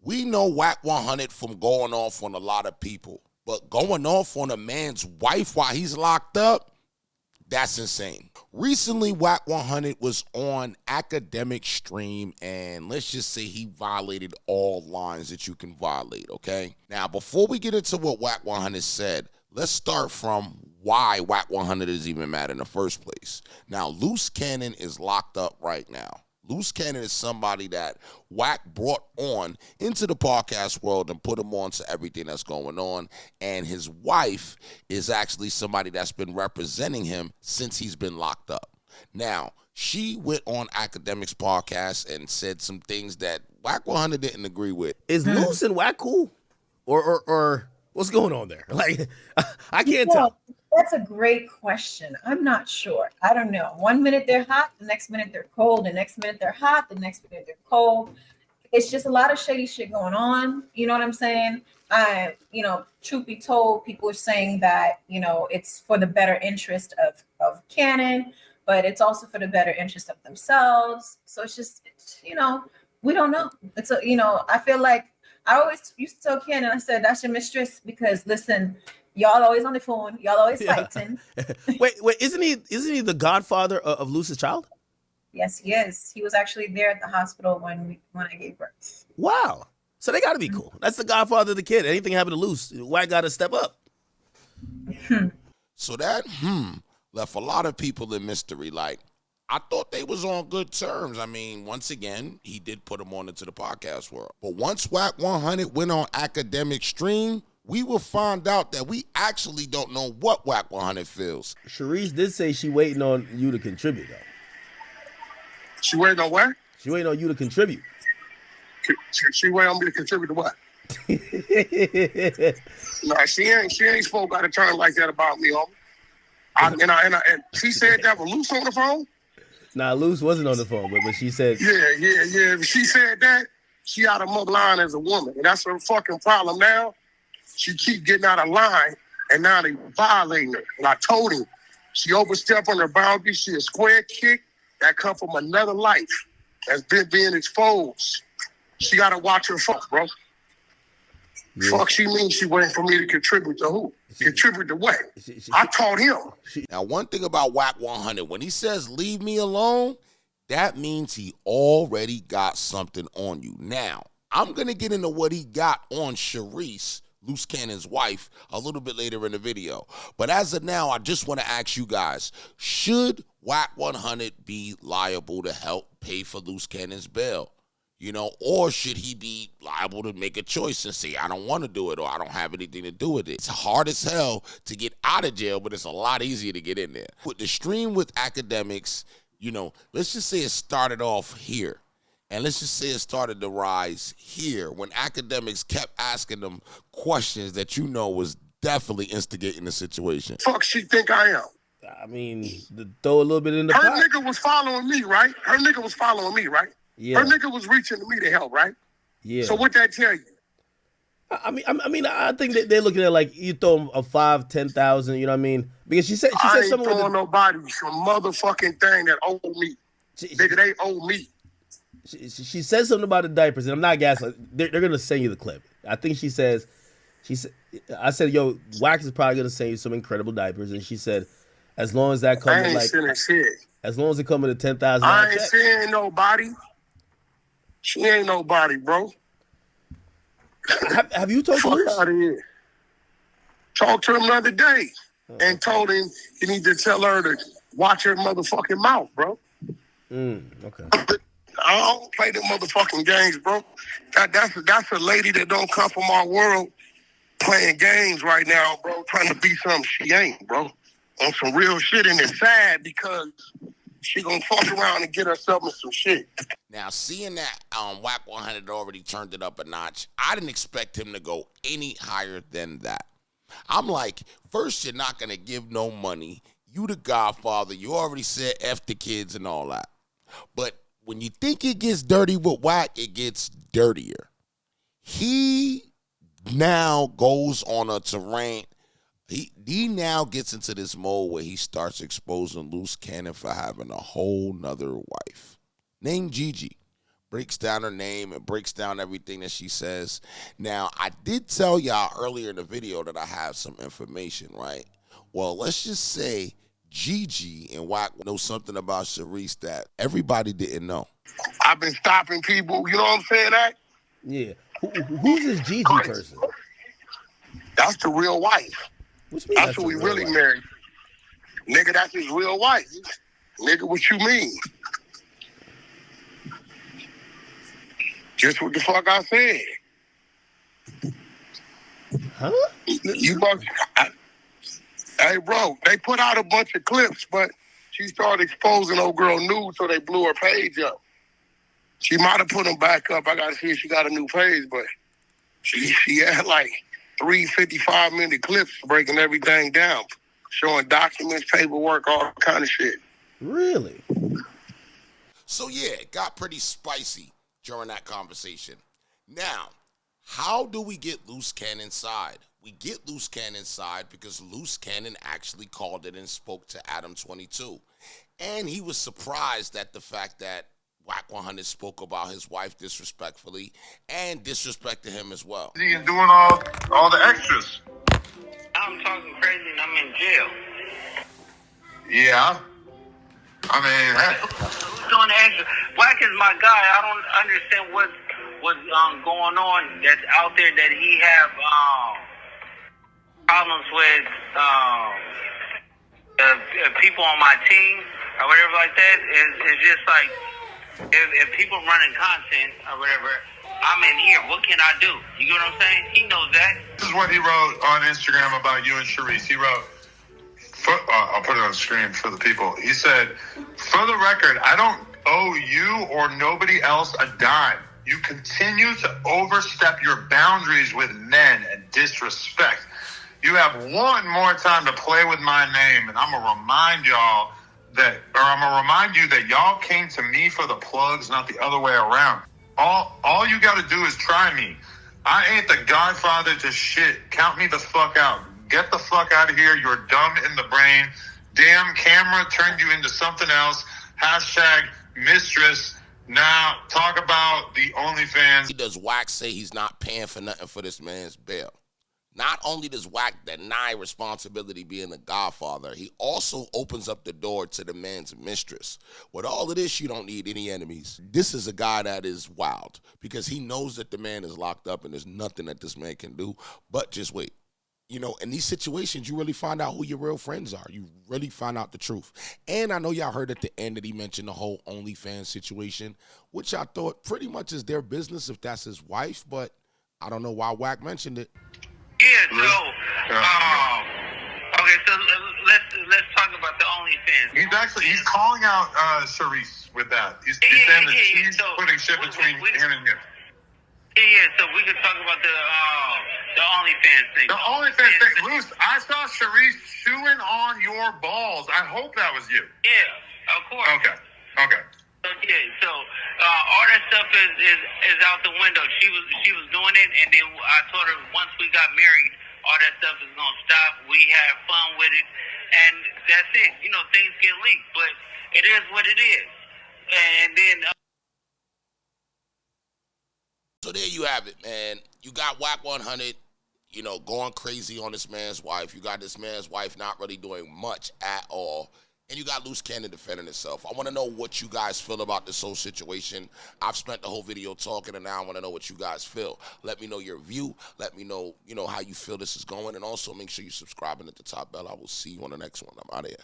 We know Wack 100 from going off on a lot of people, but going off on a man's wife while he's locked up, that's insane. Recently, Wack 100 was on Akademiks stream, and let's just say he violated all lines that you can violate, okay? Now, before we get into what Wack 100 said, let's start from why Wack 100 is even mad in the first place. Now, Luce Cannon is locked up right now. Luce Cannon is somebody that Wack brought on into the podcast world and put him on to everything that's going on. And his wife is actually somebody that's been representing him since he's been locked up. Now, she went on Akademiks podcast and said some things that Wack 100 didn't agree with. Is Luce and Wack cool? Or what's going on there? Like, I can't tell. That's a great question. I'm not sure. I don't know. 1 minute they're hot, the next minute they're cold, the next minute they're hot, the next minute they're cold. It's just a lot of shady shit going on. You know what I'm saying? Truth be told, people are saying that, it's for the better interest of Cannon, but it's also for the better interest of themselves. So it's we don't know. I feel like I always used to tell Cannon, I said, that's your mistress, because listen, y'all always on the phone. Y'all always fighting. Wait, isn't he the godfather of Luce's child? Yes, he is. He was actually there at the hospital when I gave birth. Wow. So they got to be cool. That's the godfather of the kid. Anything happened to Luce, Wack got to step up. So that left a lot of people in mystery. Like, I thought they was on good terms. I mean, once again, he did put him on into the podcast world. But once Wack 100 went on Akademiks stream, we will find out that we actually don't know what Wack 100 feels. Cherisse did say she waiting on you to contribute, though. She waiting on what? She waiting on you to contribute. She waiting on me to contribute to what? No, she ain't spoke out of turn like that about me, homie. And she said that with Luce on the phone? Nah, Luce wasn't on the phone, but she said... Yeah. If she said that, she out of mother line as a woman. And that's her fucking problem now. She keep getting out of line, and now they violating her. And I told him, she overstepped on her boundaries. She a square kick that come from another life that's been being exposed. She got to watch her fuck, bro. Yeah. Fuck she means she waiting for me to contribute to who? Contribute to what? I taught him. Now, one thing about Wack 100, when he says leave me alone, that means he already got something on you. Now, I'm going to get into what he got on Cherisse, Luce Cannon's wife, a little bit later in the video. But as of now, I just want to ask you guys, should Wack 100 be liable to help pay for Luce Cannon's bail? Or should he be liable to make a choice and say, I don't want to do it, or I don't have anything to do with it? It's hard as hell to get out of jail, but it's a lot easier to get in there. With the stream with Akademiks, let's just say it started off here. And let's just say it started to rise here when Akademiks kept asking them questions that was definitely instigating the situation. Fuck she think I am? I mean, throw a little bit in the Her pot. nigga was following me, right? Yeah. Her nigga was reaching to me to help, right? Yeah. So what that tell you? I think that they're looking at like you throw them a 5,000, 10,000. You know what I mean? Because she said I ain't something throwing nobody some motherfucking thing that owe me. Nigga, they owe me. She said something about the diapers, and I'm not gaslighting. They're gonna send you the clip. I think she said, I said, yo, Wax is probably gonna send you some incredible diapers, and she said, as long as that comes, as long as it comes with a 10,000. I ain't saying nobody. She ain't nobody, bro. Have you talked to Luce? Fuck out of here. Talked to him the other day and told him he need to tell her to watch her motherfucking mouth, bro. Okay. I don't play them motherfucking games, bro. That's a lady that don't come from our world playing games right now, bro, trying to be something she ain't, bro. On some real shit, and it's sad because she gonna fuck around and get herself in some shit. Now, seeing that Wack 100 already turned it up a notch, I didn't expect him to go any higher than that. I'm like, first, you're not gonna give no money. You the godfather. You already said F the kids and all that. But when you think it gets dirty with Wack, it gets dirtier. He now goes on a rant. He now gets into this mode where he starts exposing Luce Cannon for having a whole nother wife named Gigi. breaks down her name and breaks down everything that she says. Now, I did tell y'all earlier in the video that I have some information, right? Well, let's just say Gigi and Wack know something about Cherisse that everybody didn't know. I've been stopping people, you know what I'm saying, that? Yeah. Who's this Gigi person? That's the real wife. That's who we really married. Nigga, that's his real wife. Nigga, what you mean? Just what the fuck I said. Huh? Hey, bro, they put out a bunch of clips, but she started exposing old girl nude, so they blew her page up. She might have put them back up. I got to see if she got a new page, but she had like 3 55-minute clips breaking everything down, showing documents, paperwork, all kind of shit. Really? So, yeah, it got pretty spicy during that conversation. Now, how do we get Luce Cannon inside? We get Luce Cannon inside because Luce Cannon actually called it and spoke to Adam 22. And he was surprised at the fact that Wack 100 spoke about his wife disrespectfully and disrespected him as well. He's doing all the extras. I'm talking crazy and I'm in jail. Yeah. I mean, who's doing the extra? Wack is my guy. I don't understand what's going on that's out there that he have problems with people on my team or whatever like that. It's just like if people running content or whatever, I'm in here. What can I do? You get what I'm saying? He knows that. This is what he wrote on Instagram about you and Cherisse. He wrote, I'll put it on the screen for the people. He said, for the record, I don't owe you or nobody else a dime. You continue to overstep your boundaries with men and disrespect. You have one more time to play with my name, and I'm going to remind y'all I'm going to remind you that y'all came to me for the plugs, not the other way around. All you got to do is try me. I ain't the godfather to shit. Count me the fuck out. Get the fuck out of here. You're dumb in the brain. Damn camera turned you into something else. Hashtag mistress. Now talk about the OnlyFans. Does Wack say he's not paying for nothing for this man's bail? Not only does Wack deny responsibility being the godfather, he also opens up the door to the man's mistress. With all of this, you don't need any enemies. This is a guy that is wild because he knows that the man is locked up and there's nothing that this man can do but just wait. You know, in these situations, you really find out who your real friends are. You really find out the truth. And I know y'all heard at the end that he mentioned the whole OnlyFans situation, which I thought pretty much is their business if that's his wife, but I don't know why Wack mentioned it. Yeah, so, okay, so let's talk about the OnlyFans. He's calling out Cherisse with that. He's saying that she's putting shit between him and him. Yeah, so we could talk about the OnlyFans thing. The OnlyFans thing. Luce, I saw Cherisse chewing on your balls. I hope that was you. Yeah, of course. Okay. So all that stuff is out the window. She was doing it, and then I told her once we got married, all that stuff is gonna stop. We had fun with it, and that's it. You know, things get leaked, but it is what it is. And then. So there you have it, man. You got Wack 100, you know, going crazy on this man's wife. You got this man's wife not really doing much at all. And you got Luce Cannon defending himself. I want to know what you guys feel about this whole situation. I've spent the whole video talking, and now I want to know what you guys feel. Let me know your view. Let me know, how you feel this is going. And also make sure you're subscribing at the top bell. I will see you on the next one. I'm out of here.